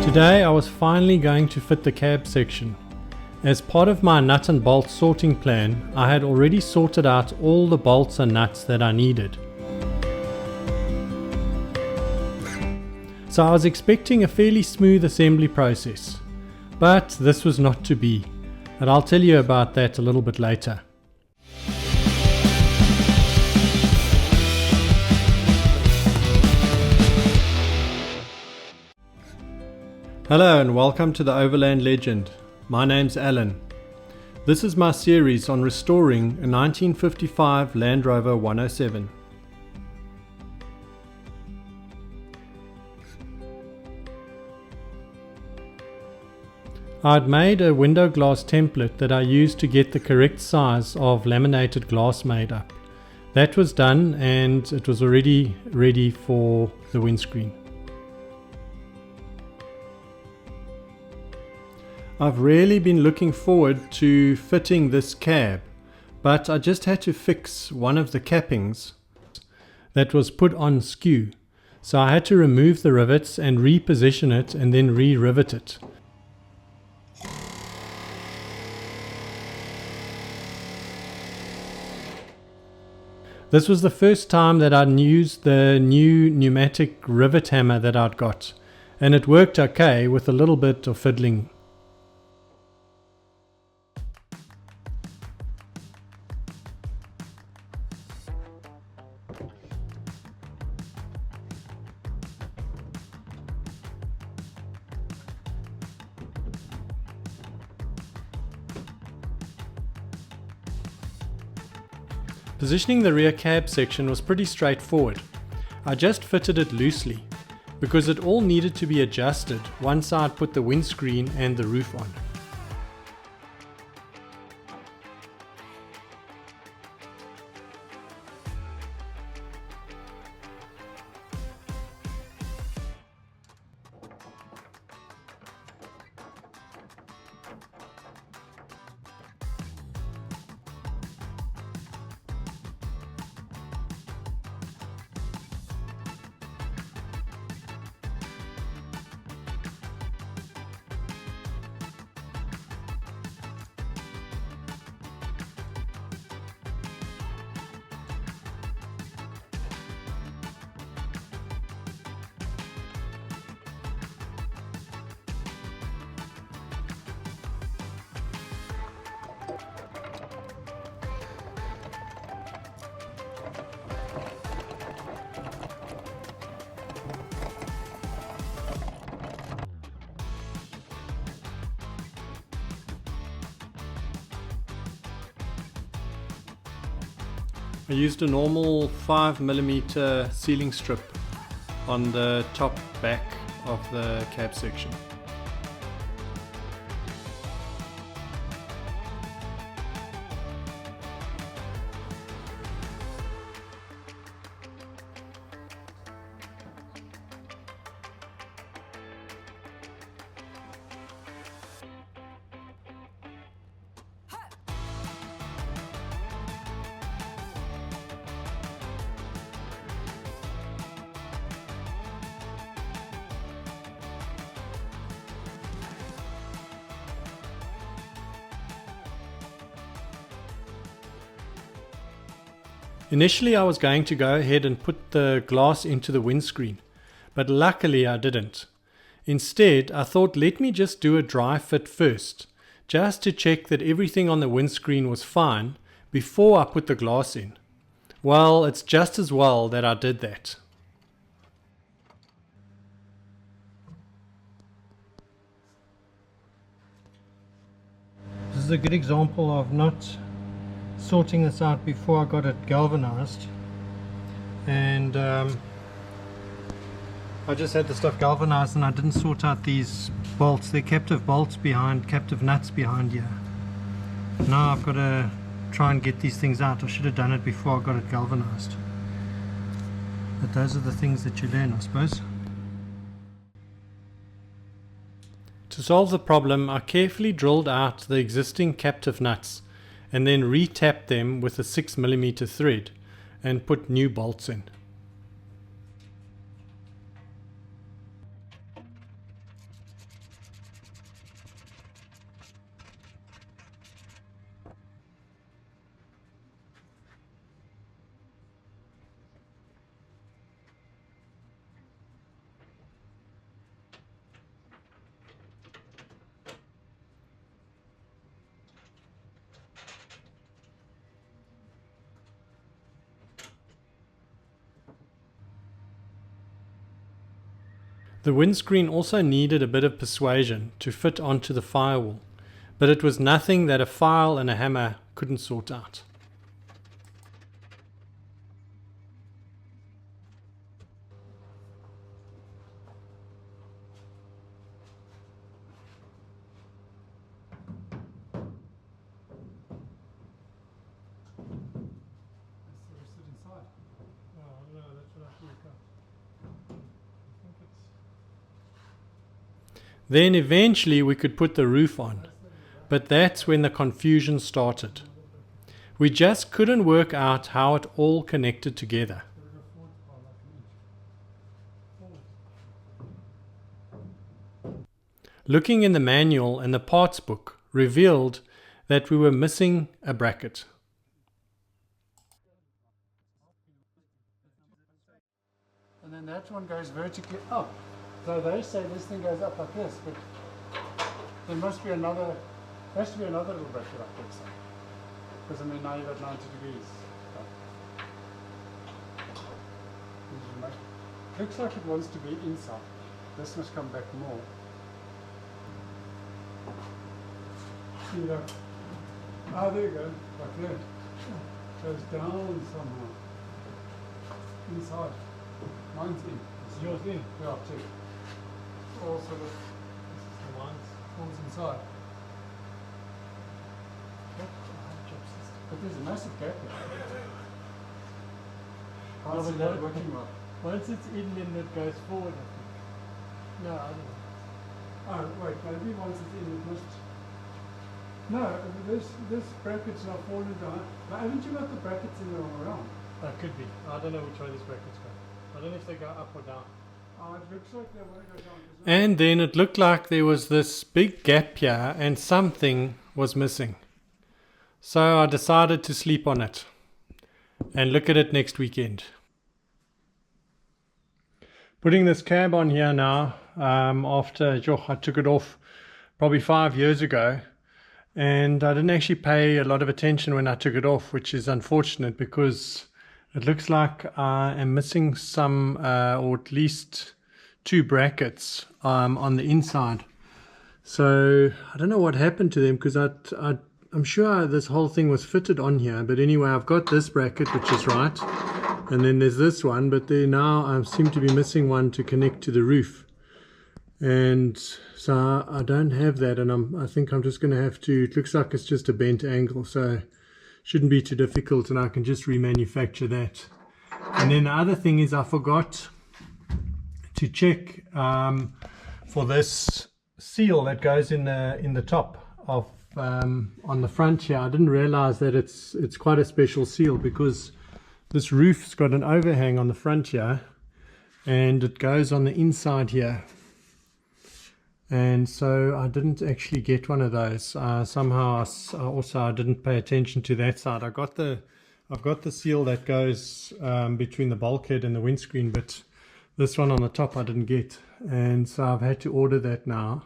Today I was finally going to fit the cab section. As part of my nut and bolt sorting plan, I had already sorted out all the bolts and nuts that I needed. So I was expecting a fairly smooth assembly process, but this was not to be, and I'll tell you about that a little bit later. Hello and welcome to the Overland Legend. My name's Alan. This is my series on restoring a 1955 Land Rover 107. I'd made a window glass template that I used to get the correct size of laminated glass made up. That was done and it was already ready for the windscreen. I've really been looking forward to fitting this cab, but I just had to fix one of the cappings that was put on skew. So I had to remove the rivets and reposition it and then re-rivet it. This was the first time that I'd used the new pneumatic rivet hammer that I'd got, and it worked okay with a little bit of fiddling. Positioning the rear cab section was pretty straightforward. I just fitted it loosely, because it all needed to be adjusted once I'd put the windscreen and the roof on. I used a normal 5mm sealing strip on the top back of the cab section. Initially I was going to go ahead and put the glass into the windscreen, but luckily I didn't. Instead, I thought let me just do a dry fit first, just to check that everything on the windscreen was fine before I put the glass in. Well, it's just as well that I did that. This is a good example of not sorting this out before I got it galvanized, and I just had the stuff galvanized and I didn't sort out these bolts. They're captive bolts behind, captive nuts behind here. Now I've got to try and get these things out. I should have done it before I got it galvanized, but those are the things that you learn, I suppose. To solve the problem, I carefully drilled out the existing captive nuts and then re-tapped them with a 6mm thread and put new bolts in. The windscreen also needed a bit of persuasion to fit onto the firewall, but it was nothing that a file and a hammer couldn't sort out. Then eventually we could put the roof on, but that's when the confusion started. We just couldn't work out how it all connected together. Looking in the manual and the parts book revealed that we were missing a bracket. And then that one goes vertically up. So they say this thing goes up like this, but there must be another, has to be another little bracket up there. So. Because I mean now you've got 90 degrees. So. Looks like it wants to be inside. This must come back more. See that? Ah, there you go, like that. Goes down somehow. Inside. Mine's in. It's yours in? Yeah, too. Also, this is the one's inside. But there's a massive gap here. Can't see that working well. Once it's in, then it goes forward, I think. No, I don't know. Oh, wait, maybe once it's in, it must... No, this bracket's not falling down. But haven't you got the brackets in the wrong round? That could be. I don't know which way these brackets go. I don't know if they go up or down. Oh, it looks like they want to go down. And then it looked like there was this big gap here and something was missing. So I decided to sleep on it and look at it next weekend. Putting this cab on here now, after I took it off probably 5 years ago, and I didn't actually pay a lot of attention when I took it off, which is unfortunate because it looks like I am missing some, or at least 2 brackets on the inside. So I don't know what happened to them because I'm sure this whole thing was fitted on here. But anyway, I've got this bracket, which is right. And then there's this one, but there now I seem to be missing one to connect to the roof. And so I don't have that, and I think I'm just going to have to, it looks like it's just a bent angle, so shouldn't be too difficult, and I can just remanufacture that. And then the other thing is I forgot to check for this seal that goes in the top of on the front here. I didn't realize that it's quite a special seal because this roof's got an overhang on the front here and it goes on the inside here. And so I didn't actually get one of those. Somehow I didn't pay attention to that side. I've got the seal that goes between the bulkhead and the windscreen, but this one on the top I didn't get. And so I've had to order that now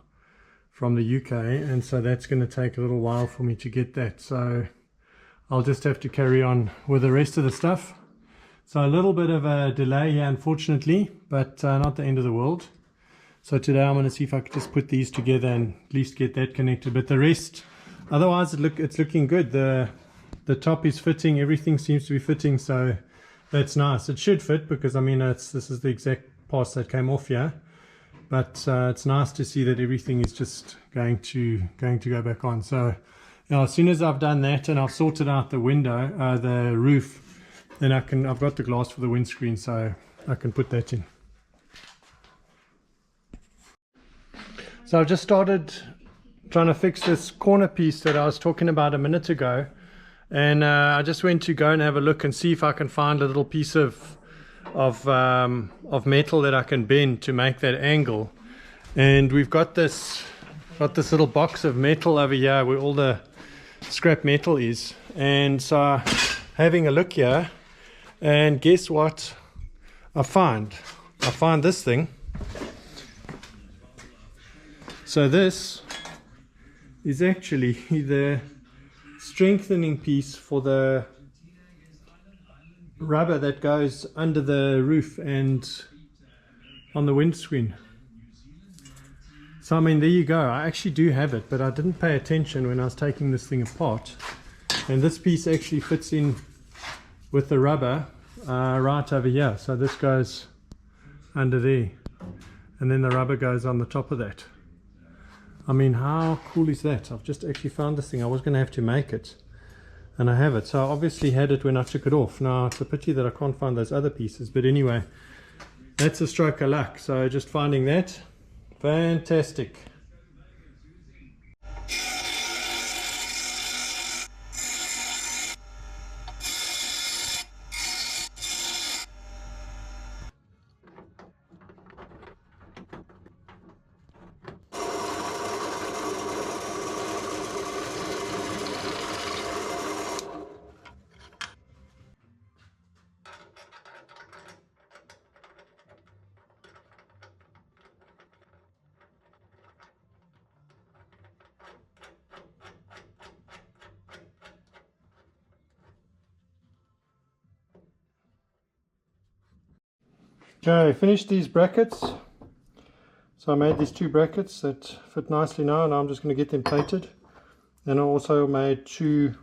from the UK, and so that's going to take a little while for me to get that. So I'll just have to carry on with the rest of the stuff. So a little bit of a delay here, unfortunately, but not the end of the world. So today I'm going to see if I can just put these together and at least get that connected. But the rest, otherwise it's looking good. The top is fitting, everything seems to be fitting, so that's nice. It should fit because I mean this is the exact parts that came off here. But it's nice to see that everything is just going to go back on. So as soon as I've done that and I've sorted out the window, the roof, then I've got the glass for the windscreen, so I can put that in. So I've just started trying to fix this corner piece that I was talking about a minute ago, and I just went to go and have a look and see if I can find a little piece of metal that I can bend to make that angle. And we've got this little box of metal over here where all the scrap metal is, and so having a look here, and guess what I find this thing. So this is actually the strengthening piece for the rubber that goes under the roof and on the windscreen. So I mean, there you go. I actually do have it, but I didn't pay attention when I was taking this thing apart. And this piece actually fits in with the rubber right over here. So this goes under there, and then the rubber goes on the top of that. I mean, how cool is that? I've just actually found this thing. I was going to have to make it, and I have it. So I obviously had it when I took it off. Now it's a pity that I can't find those other pieces, but anyway, that's a stroke of luck. So just finding that, fantastic. Okay, finished these brackets. So I made these two brackets that fit nicely now, and I'm just going to get them plated. And I also made two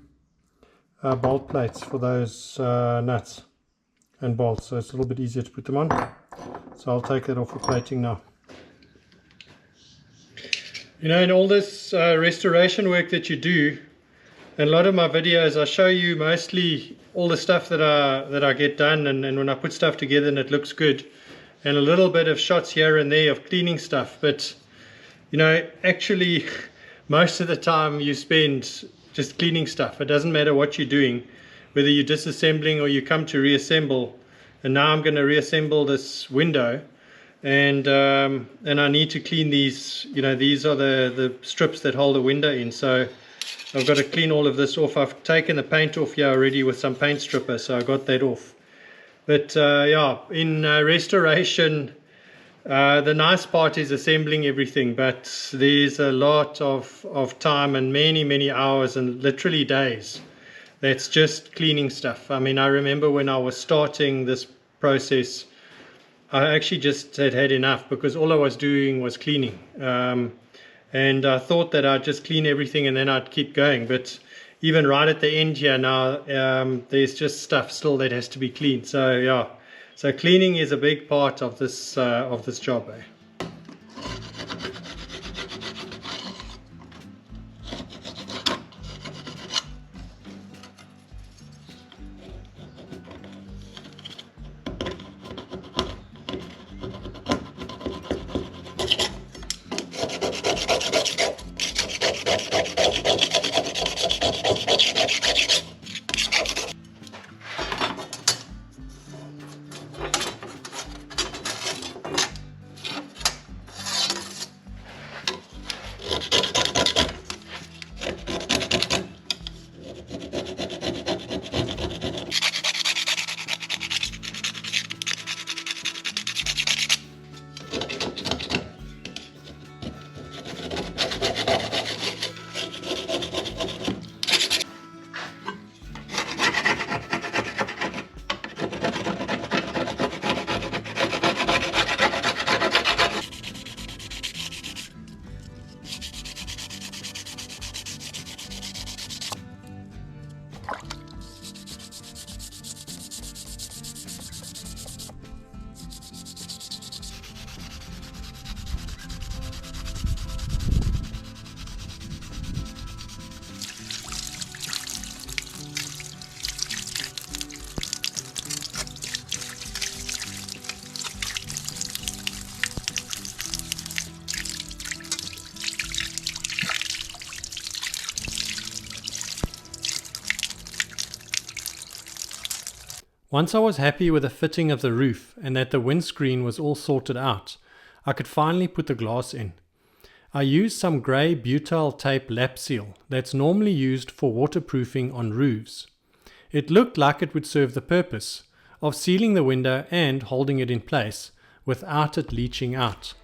bolt plates for those nuts and bolts, so it's a little bit easier to put them on. So I'll take that off for plating now. You know, in all this restoration work that you do, in a lot of my videos I show you mostly all the stuff that I get done, and when I put stuff together and it looks good, and a little bit of shots here and there of cleaning stuff. But you know, actually most of the time you spend just cleaning stuff. It doesn't matter what you're doing, whether you're disassembling or you come to reassemble. And now I'm going to reassemble this window, and I need to clean these. You know, these are the strips that hold the window in, so I've got to clean all of this off. I've taken the paint off here already with some paint stripper, so I got that off. But yeah, in restoration, the nice part is assembling everything, but there's a lot of time and many hours and literally days that's just cleaning stuff. I mean, I remember when I was starting this process, I actually just had enough, because all I was doing was cleaning. And I thought that I'd just clean everything and then I'd keep going. But even right at the end here now, there's just stuff still that has to be cleaned. So yeah, so cleaning is a big part of this job. Once I was happy with the fitting of the roof and that the windscreen was all sorted out, I could finally put the glass in. I used some grey butyl tape lap seal that's normally used for waterproofing on roofs. It looked like it would serve the purpose of sealing the window and holding it in place without it leaching out.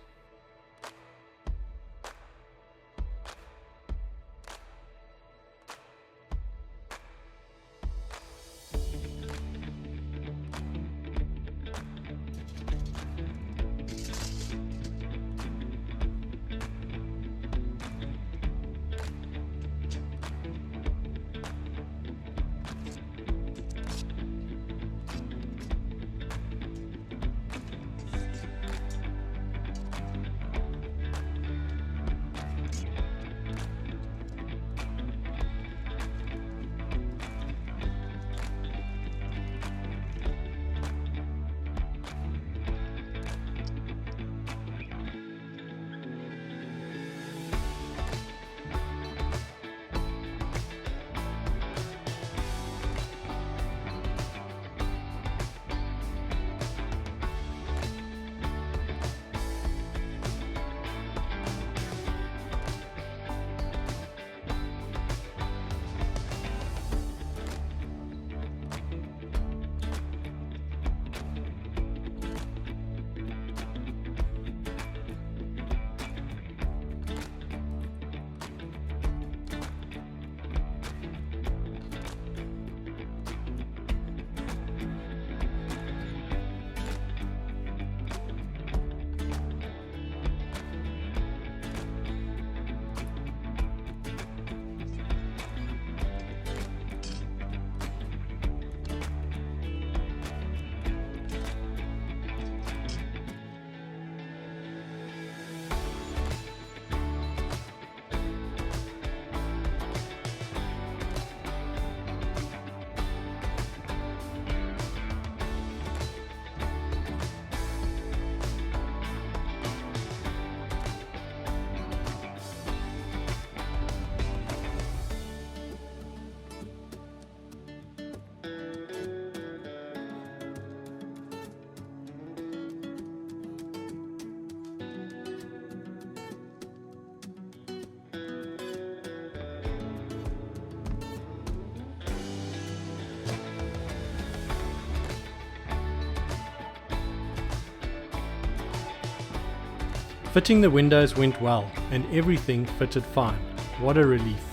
Fitting the windows went well and everything fitted fine. What a relief.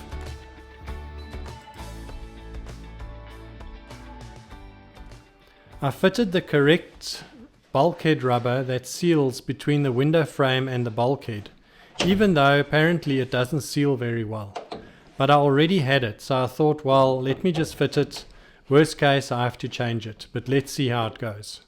I fitted the correct bulkhead rubber that seals between the window frame and the bulkhead, even though apparently it doesn't seal very well. But I already had it, so I thought, well, let me just fit it. Worst case, I have to change it, but let's see how it goes.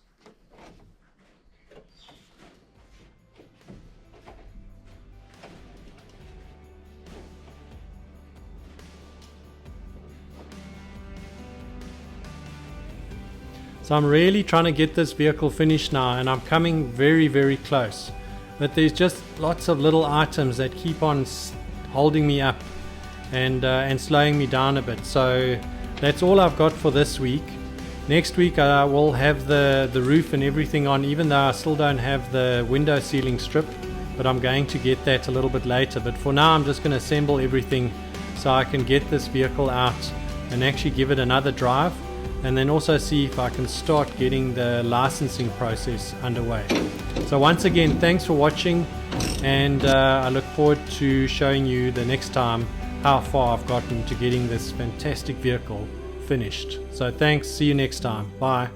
So I'm really trying to get this vehicle finished now, and I'm coming very, very close. But there's just lots of little items that keep on holding me up and slowing me down a bit. So that's all I've got for this week. Next week I will have the roof and everything on, even though I still don't have the window sealing strip, but I'm going to get that a little bit later. But for now I'm just going to assemble everything so I can get this vehicle out and actually give it another drive, and then also see if I can start getting the licensing process underway. So once again, thanks for watching, and I look forward to showing you the next time how far I've gotten to getting this fantastic vehicle finished. So thanks, see you next time, bye.